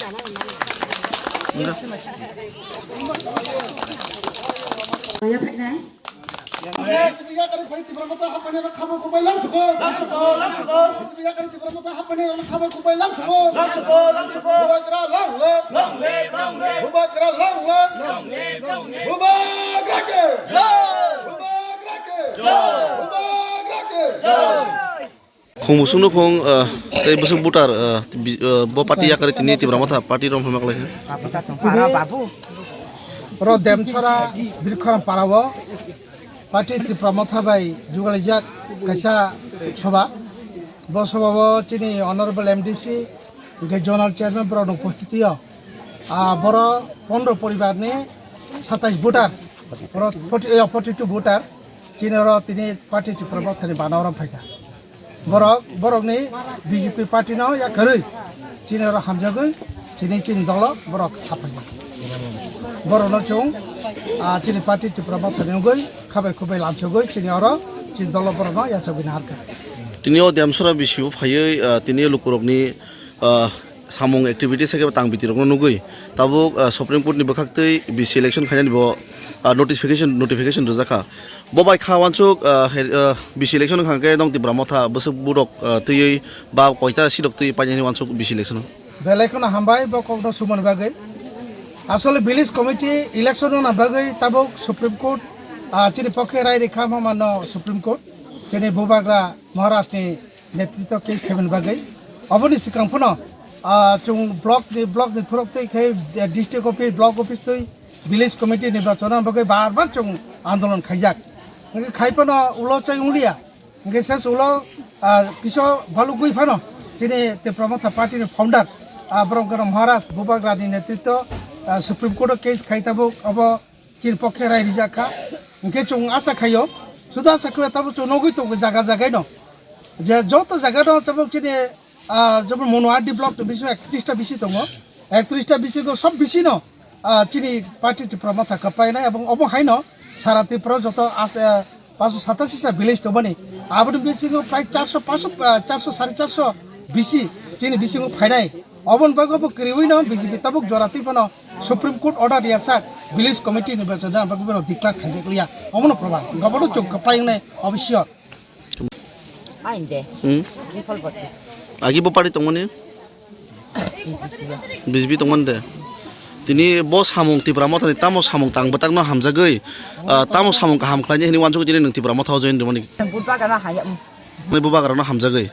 Ya phải này. Khung busung nu khung tei busung butar bo party ya kari tini tibra mata party rom hamak lagi. Ro dem chora birkharam parawo party tibra mata bai jugalijak kaisa soba bo soba chini honorable MDC ge zonal chairman bro upostitiyo boro 15 poribar ni 27 voter boro 42 voter chini ro tini party tibra mata ni banawaram phaika borok ni BJP party no ya kari chini ro hamjagoi chini chin dolo borok apanya borok no chung chini party tibra mata ni goi khabai khubai lamchogoi chini ro chin dolo borok no ya chobin harka Tini o diamsura bisiu phayoi tini lukurok ni samung activity sake tang biti rok nugui tabuk Supreme Court ni bakhak BC election khajani bo notification rojaka bobai khawansuk BC election khangke dong tibra motha busuk burok tui ba koita sidok tui panyani wansuk BC election belekona hambai bo kokno suman bagai asole village committee election na bagai tabuk Supreme Court chini pokhe rai rekha mano Supreme Court chini bobagra Maharashtra ni netritwa ke kheben bagai oboni sikang phono chung block ni thurok tei khai district office block office tei village committee nirbachon bagai bar chung andolon khaijak nge khaipono ulo chai unglia nge ses ulo kiso balugui phano chini te pramotha party ni founder brongkana Maharashtra bobagra ni netritwa Supreme Court case khaitabuk abo chin pokhe rai rijaka nge chung asa khayo sudah sakwe tabu chung nogui to jaga no je joto jaga no tabuk chini যেমন Monowar develop বিষয় 31টা বিষয় দङ 31টা বিষয় সব বিষয় ন চিনি party প্রমাথা কাপাই না এবং অবহাই ন সারা ত্রিপুরা যত 587টা ভিলেজ দবনি আবনি বিষয় প্রায় 400 450 বিষয় চিনি বিষয় ফাইনাই অবন বাগব ক্রিউই ন বিজেপি তাবুক জরাতি ফন সুপ্রিম কোর্ট অর্ডার ইয়াসা ভিলেজ কমিটি নির্বাচন বাগব দিকলা খাইজেকলিয়া অমন প্রমাণ গবড় চোখ কাপাই নাই অবশ্য আইন্দে বিফল বটে Agi bo party tongmani BJP tongman de tini bo samung tibra motha ni tamo samung tang batak no hamjagoi tamo samung ka ham khlani hini wansuk tini nung tibra motha join demani budba kana hayam mai buba garana hamjagoi